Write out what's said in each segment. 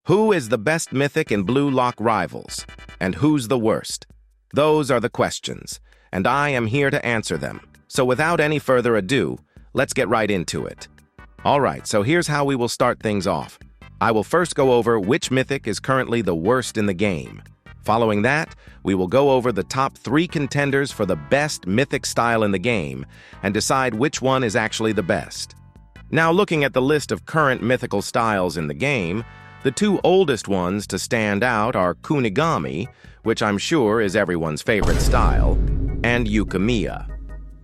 Who is the best Mythic in Blue Lock Rivals? And who's the worst? Those are the questions, and I am here to answer them. So without any further ado, let's get right into it. Alright, so here's how we will start things off. I will first go over which Mythic is currently the worst in the game. Following that, we will go over the top 3 contenders for the best Mythic style in the game and decide which one is actually the best. Now, looking at the list of current mythical styles in the game, the 2 oldest ones to stand out are Kunigami, which I'm sure is everyone's favorite style, and Yukimiya.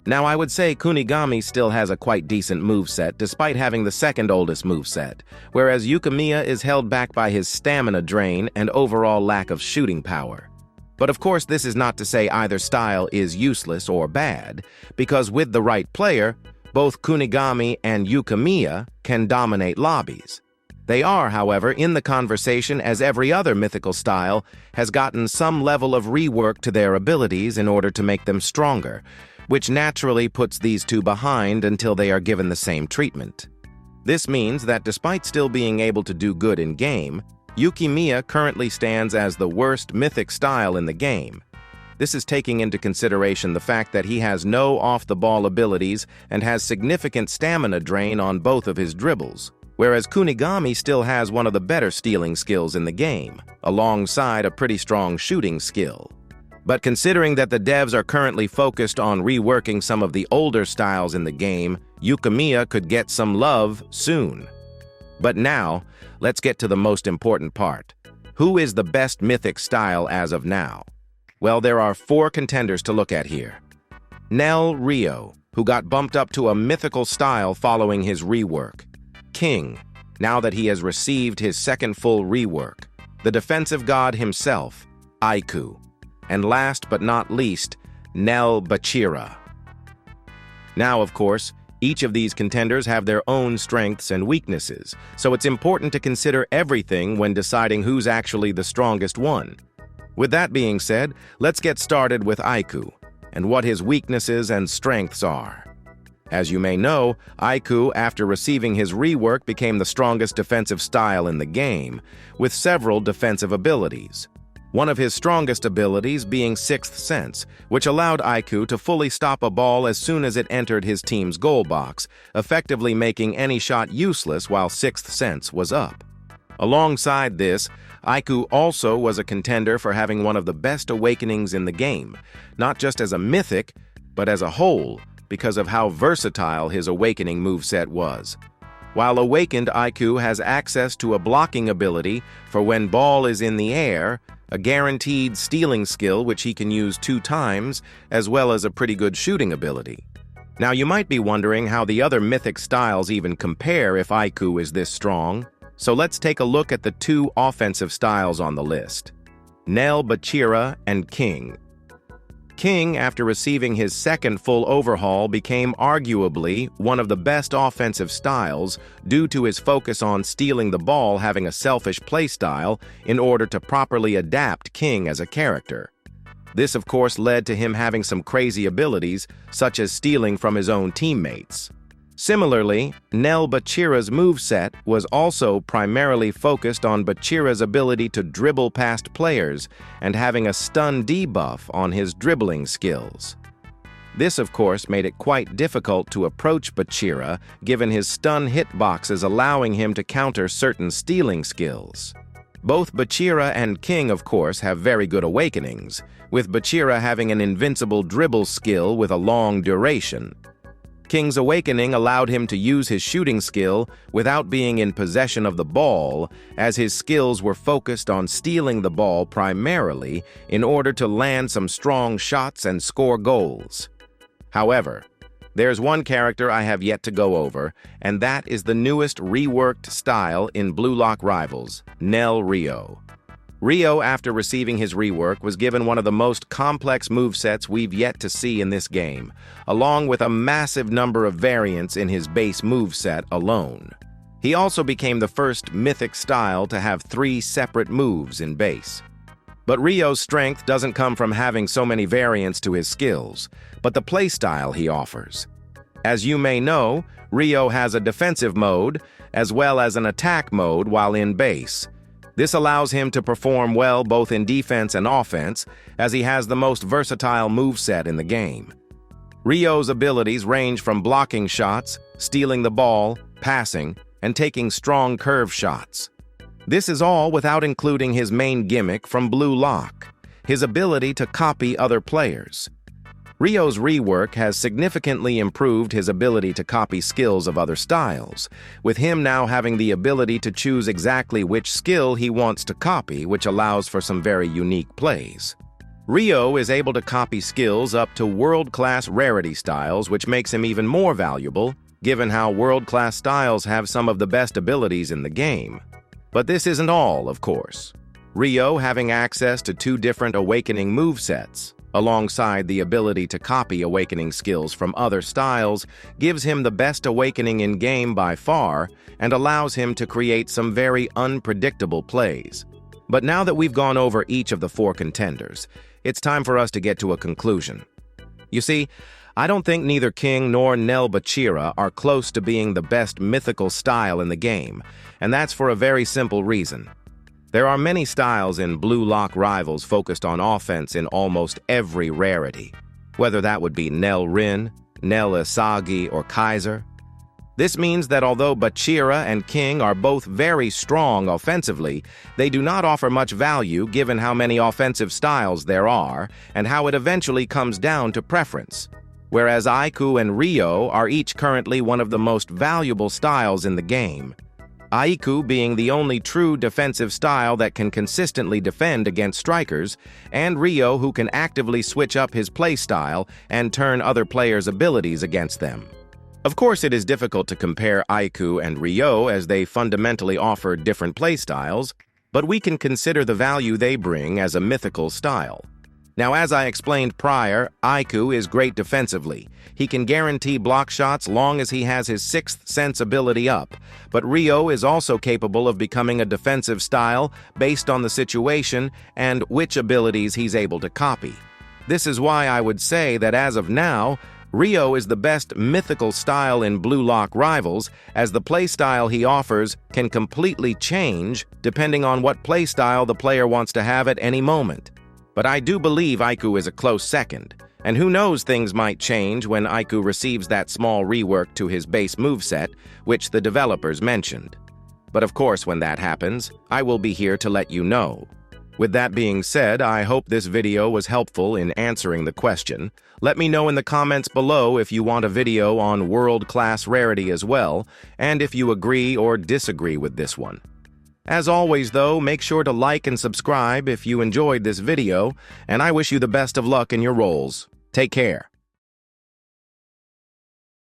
Now, I would say Kunigami still has a quite decent moveset despite having the second oldest moveset, whereas Yukimiya is held back by his stamina drain and overall lack of shooting power. But of course, this is not to say either style is useless or bad, because with the right player, both Kunigami and Yukimiya can dominate lobbies. They are, however, in the conversation as every other mythical style has gotten some level of rework to their abilities in order to make them stronger, which naturally puts these 2 behind until they are given the same treatment. This means that despite still being able to do good in game, Yukimiya currently stands as the worst mythic style in the game. This is taking into consideration the fact that he has no off-the-ball abilities and has significant stamina drain on both of his dribbles, whereas Kunigami still has one of the better stealing skills in the game, alongside a pretty strong shooting skill. But considering that the devs are currently focused on reworking some of the older styles in the game, Yukimiya could get some love soon. But now, let's get to the most important part. Who is the best mythic style as of now? Well, there are 4 contenders to look at here. NEL Reo, who got bumped up to a mythical style following his rework. King, now that he has received his second full rework. The defensive god himself, Aiku. And last but not least, NEL Bachira. Now, of course, each of these contenders have their own strengths and weaknesses, so it's important to consider everything when deciding who's actually the strongest one. With that being said, let's get started with Aiku and what his weaknesses and strengths are. As you may know, Aiku, after receiving his rework, became the strongest defensive style in the game, with several defensive abilities. One of his strongest abilities being Sixth Sense, which allowed Aiku to fully stop a ball as soon as it entered his team's goal box, effectively making any shot useless while Sixth Sense was up. Alongside this, Aiku also was a contender for having one of the best awakenings in the game, not just as a mythic, but as a whole, because of how versatile his awakening moveset was. While awakened, Aiku has access to a blocking ability for when ball is in the air, a guaranteed stealing skill which he can use 2 times, as well as a pretty good shooting ability. Now you might be wondering how the other mythic styles even compare if Aiku is this strong, so let's take a look at the 2 offensive styles on the list. NEL Bachira and King. King, after receiving his second full overhaul, became arguably one of the best offensive styles due to his focus on stealing the ball, having a selfish playstyle in order to properly adapt King as a character. This, of course, led to him having some crazy abilities, such as stealing from his own teammates. Similarly, NEL Bachira's moveset was also primarily focused on Bachira's ability to dribble past players and having a stun debuff on his dribbling skills. This, of course, made it quite difficult to approach Bachira, given his stun hitboxes allowing him to counter certain stealing skills. Both Bachira and King, of course, have very good awakenings, with Bachira having an invincible dribble skill with a long duration. King's awakening allowed him to use his shooting skill without being in possession of the ball, as his skills were focused on stealing the ball primarily in order to land some strong shots and score goals. However, there's one character I have yet to go over, and that is the newest reworked style in Blue Lock Rivals, NEL Reo. Reo, after receiving his rework, was given one of the most complex movesets we've yet to see in this game, along with a massive number of variants in his base moveset alone. He also became the first mythic style to have 3 separate moves in base. But Reo's strength doesn't come from having so many variants to his skills, but the playstyle he offers. As you may know, Reo has a defensive mode, as well as an attack mode while in base. This allows him to perform well both in defense and offense, as he has the most versatile moveset in the game. Reo's abilities range from blocking shots, stealing the ball, passing, and taking strong curve shots. This is all without including his main gimmick from Blue Lock, his ability to copy other players. Reo's rework has significantly improved his ability to copy skills of other styles, with him now having the ability to choose exactly which skill he wants to copy, which allows for some very unique plays. Reo is able to copy skills up to world-class rarity styles, which makes him even more valuable, given how world-class styles have some of the best abilities in the game. But this isn't all, of course. Reo, having access to 2 different awakening movesets, alongside the ability to copy awakening skills from other styles, gives him the best awakening in-game by far and allows him to create some very unpredictable plays. But now that we've gone over each of the 4 contenders, it's time for us to get to a conclusion. You see, I don't think neither King nor NEL Reo are close to being the best mythical style in the game, and that's for a very simple reason. There are many styles in Blue Lock Rivals focused on offense in almost every rarity, whether that would be NEL Rin, NEL Isagi, or Kaiser. This means that although Bachira and King are both very strong offensively, they do not offer much value given how many offensive styles there are and how it eventually comes down to preference. Whereas Aiku and Reo are each currently one of the most valuable styles in the game. Aiku being the only true defensive style that can consistently defend against strikers, and Reo who can actively switch up his playstyle and turn other players' abilities against them. Of course, it is difficult to compare Aiku and Reo as they fundamentally offer different playstyles, but we can consider the value they bring as a mythical style. Now, as I explained prior, Aiku is great defensively. He can guarantee block shots long as he has his 6th sense ability up, but Reo is also capable of becoming a defensive style based on the situation and which abilities he's able to copy. This is why I would say that as of now, Reo is the best mythical style in Blue Lock Rivals, as the playstyle he offers can completely change depending on what playstyle the player wants to have at any moment. But I do believe Aiku is a close second, and who knows, things might change when Aiku receives that small rework to his base moveset, which the developers mentioned. But of course, when that happens, I will be here to let you know. With that being said, I hope this video was helpful in answering the question. Let me know in the comments below if you want a video on world-class rarity as well, and if you agree or disagree with this one. As always though, make sure to like and subscribe if you enjoyed this video, and I wish you the best of luck in your roles. Take care.